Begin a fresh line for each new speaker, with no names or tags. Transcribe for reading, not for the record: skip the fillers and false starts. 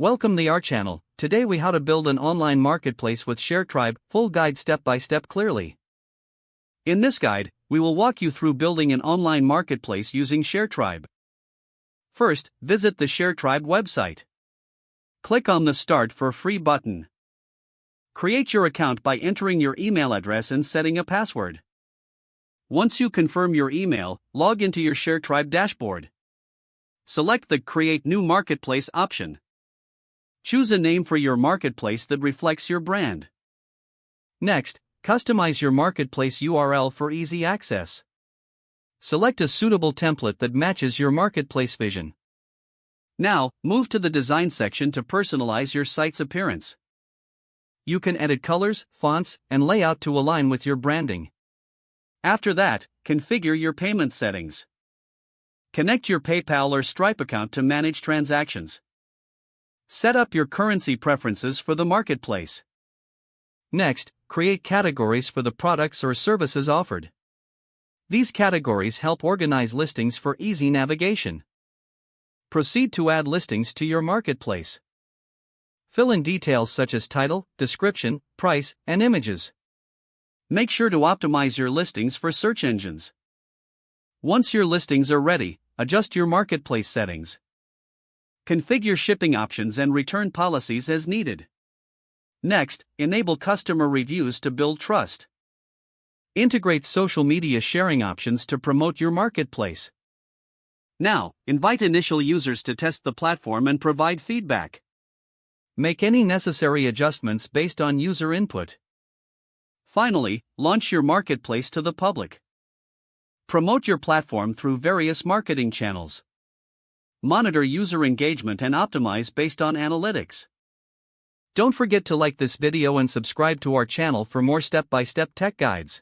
Welcome to our channel. Today we how to build an online marketplace with Sharetribe, full guide step by step clearly. In this guide, we will walk you through building an online marketplace using Sharetribe. First, visit the Sharetribe website. Click on the Start for Free button. Create your account by entering your email address and setting a password. Once you confirm your email, log into your Sharetribe dashboard. Select the Create New Marketplace option. Choose a name for your marketplace that reflects your brand. Next, customize your marketplace URL for easy access. Select a suitable template that matches your marketplace vision. Now, move to the Design section to personalize your site's appearance. You can edit colors, fonts, and layout to align with your branding. After that, configure your payment settings. Connect your PayPal or Stripe account to manage transactions. Set up your currency preferences for the marketplace. Next, create categories for the products or services offered. These categories help organize listings for easy navigation. Proceed to add listings to your marketplace. Fill in details such as title, description, price, and images. Make sure to optimize your listings for search engines. Once your listings are ready, adjust your marketplace settings. Configure shipping options and return policies as needed. Next, enable customer reviews to build trust. Integrate social media sharing options to promote your marketplace. Now, invite initial users to test the platform and provide feedback. Make any necessary adjustments based on user input. Finally, launch your marketplace to the public. Promote your platform through various marketing channels. Monitor user engagement and optimize based on analytics. Don't forget to like this video and subscribe to our channel for more step-by-step tech guides.